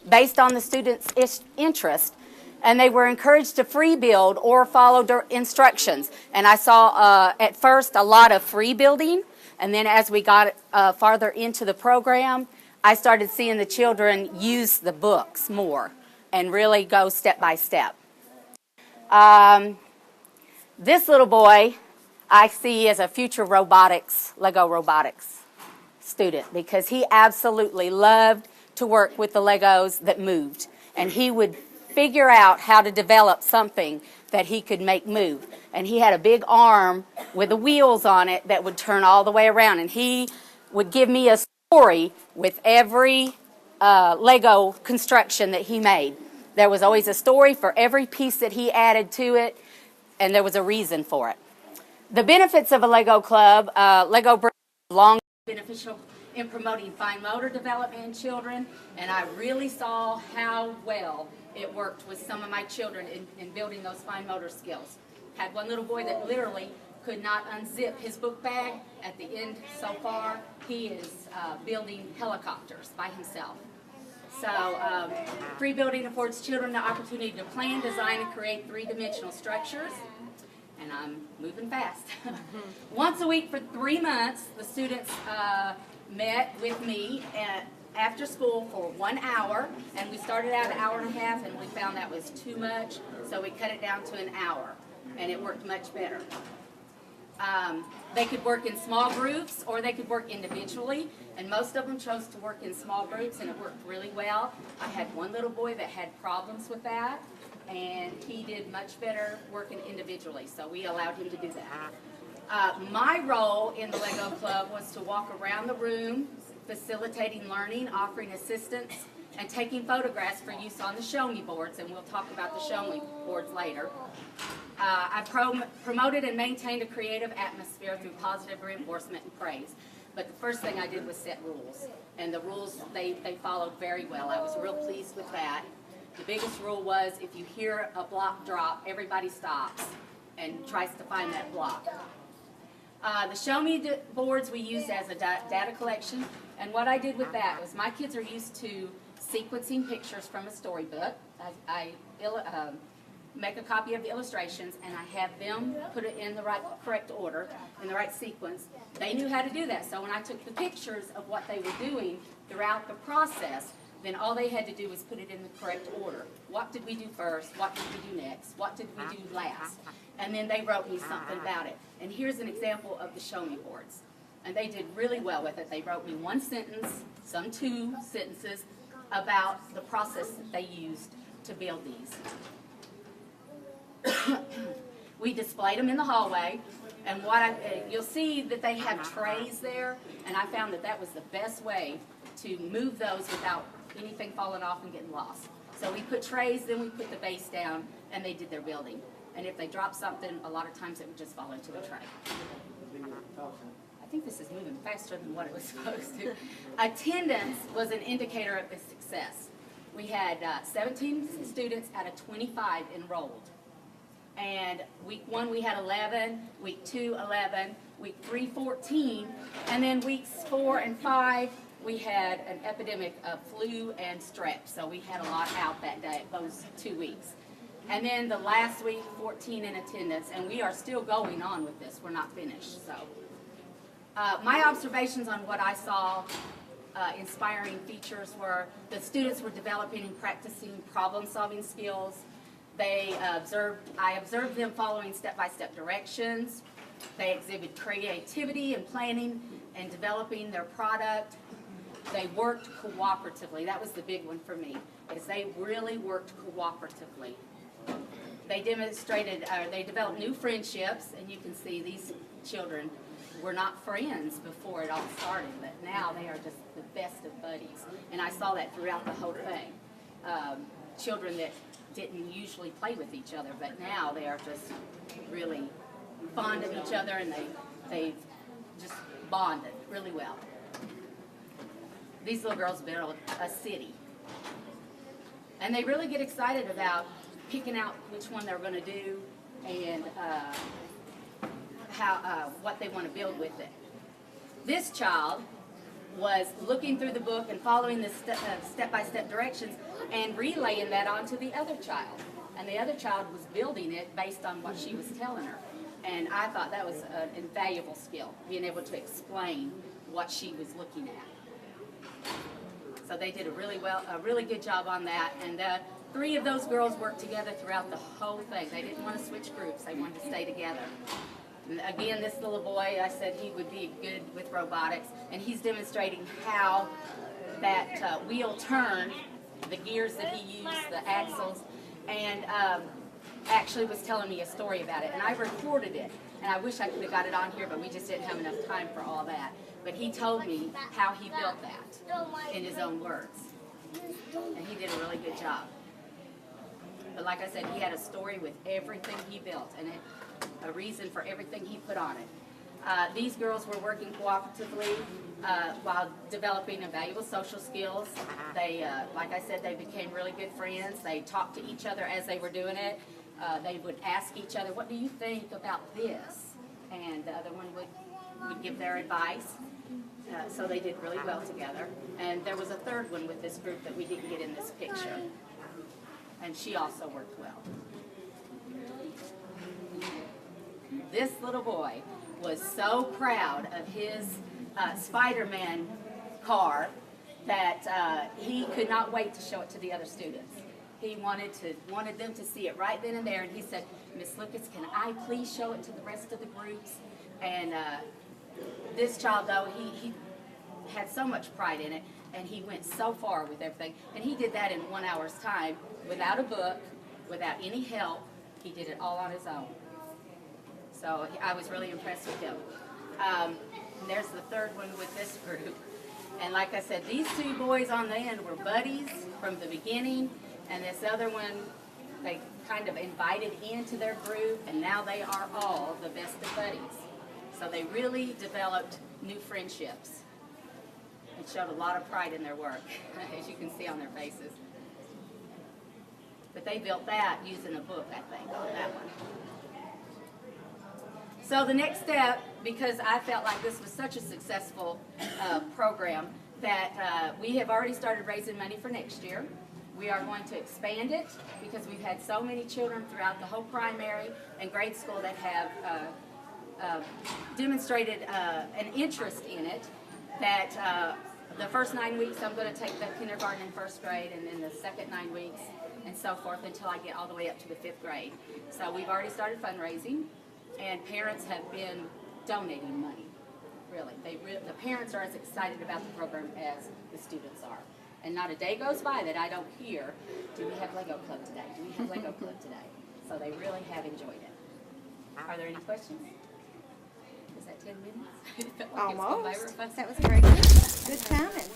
based on the students' interest, and they were encouraged to free build or follow instructions. And I saw at first a lot of free building, and then as we got farther into the program, I started seeing the children use the books more and really go step by step. This little boy I see as a future Lego robotics student, because he absolutely loved to work with the Legos that moved, and he would figure out how to develop something that he could make move. And he had a big arm with the wheels on it that would turn all the way around, and he would give me a story with every Lego construction that he made. There was always a story for every piece that he added to it, and there was a reason for it. The benefits of a Lego club, Lego brings long beneficial in promoting fine motor development in children, and I really saw how well it worked with some of my children in building those fine motor skills. Had one little boy that literally could not unzip his book bag. At the end, so far, he is building helicopters by himself. So free building affords children the opportunity to plan, design, and create three-dimensional structures. And I'm moving fast. Once a week for 3 months, the students met with me after school for 1 hour, and we started out an hour and a half, and we found that was too much, so we cut it down to an hour, and it worked much better. They could work in small groups, or they could work individually, and most of them chose to work in small groups, and it worked really well. I had one little boy that had problems with that, and he did much better working individually, so we allowed him to do that. My role in the Lego Club was to walk around the room, facilitating learning, offering assistance, and taking photographs for use on the Show Me boards, and we'll talk about the Show Me boards later. I promoted and maintained a creative atmosphere through positive reinforcement and praise. But the first thing I did was set rules, and the rules, they followed very well. I was real pleased with that. The biggest rule was if you hear a block drop, everybody stops and tries to find that block. The Show Me boards we used as a data collection, and what I did with that was my kids are used to sequencing pictures from a storybook. I make a copy of the illustrations, and I have them put it in the correct order, in the right sequence. They knew how to do that, so when I took the pictures of what they were doing throughout the process, then all they had to do was put it in the correct order. What did we do first? What did we do next? What did we do last? And then they wrote me something about it. And here's an example of the Show Me boards. And they did really well with it. They wrote me one sentence, some 2 sentences, about the process that they used to build these. We displayed them in the hallway, and you'll see that they have trays there, and I found that that was the best way to move those without anything falling off and getting lost. So we put trays, then we put the base down, and they did their building. And if they dropped something, a lot of times it would just fall into the tray. I think this is moving faster than what it was supposed to. Attendance was an indicator of the success. We had 17 students out of 25 enrolled. And week 1 we had 11, week 2 11, week 3 14, and then weeks 4 and 5 we had an epidemic of flu and strep, so we had a lot out that day, those 2 weeks. And then the last week, 14 in attendance, and we are still going on with this. We're not finished. So, my observations on what I saw inspiring features were the students were developing and practicing problem-solving skills. I observed them following step-by-step directions. They exhibit creativity and planning and developing their product. They worked cooperatively. That was the big one for me, is they really worked cooperatively. They developed new friendships, and you can see these children were not friends before it all started, but now they are just the best of buddies. And I saw that throughout the whole thing. Children that didn't usually play with each other, but now they are just really fond of each other, and they've just bonded really well. These little girls built a city, and they really get excited about picking out which one they're going to do and what they want to build with it. This child was looking through the book and following the step-by-step directions and relaying that onto the other child. And the other child was building it based on what she was telling her. And I thought that was an invaluable skill, being able to explain what she was looking at. So they did a really good job on that. And 3 of those girls worked together throughout the whole thing. They didn't want to switch groups. They wanted to stay together. And again, this little boy, I said he would be good with robotics. And he's demonstrating how that wheel turned, the gears that he used, the axles, and actually was telling me a story about it. And I recorded it. And I wish I could have got it on here, but we just didn't have enough time for all that. But he told me how he built that in his own words. And he did a really good job. But like I said, he had a story with everything he built and a reason for everything he put on it. These girls were working cooperatively while developing valuable social skills. They, like I said, they became really good friends. They talked to each other as they were doing it. They would ask each other, what do you think about this? And the other one would give their advice. So they did really well together. And there was a third one with this group that we didn't get in this picture. And she also worked well. This little boy was so proud of his Spider-Man car that he could not wait to show it to the other students. He wanted them to see it right then and there, and he said, Miss Lucas, can I please show it to the rest of the groups? And this child, though, he had so much pride in it, and he went so far with everything. And he did that in 1 hour's time, without a book, without any help. He did it all on his own. So I was really impressed with him. And there's the third one with this group. And like I said, these 2 boys on the end were buddies from the beginning, and this other one, they kind of invited into their group, and now they are all the best of buddies. So they really developed new friendships and showed a lot of pride in their work, as you can see on their faces. But they built that using a book, I think, on that one. So the next step, because I felt like this was such a successful program, that we have already started raising money for next year. We are going to expand it because we've had so many children throughout the whole primary and grade school that have demonstrated an interest in it, that the first 9 weeks I'm going to take the kindergarten and first grade, and then the second 9 weeks and so forth until I get all the way up to the 5th grade. So we've already started fundraising, and parents have been donating money, really. The parents are as excited about the program as the students are. And not a day goes by that I don't hear, do we have Lego Club today? Do we have Lego Club today? So they really have enjoyed it. Are there any questions? Is that 10 minutes? It felt like Almost. it's gone by real fast. That was very good. Good timing.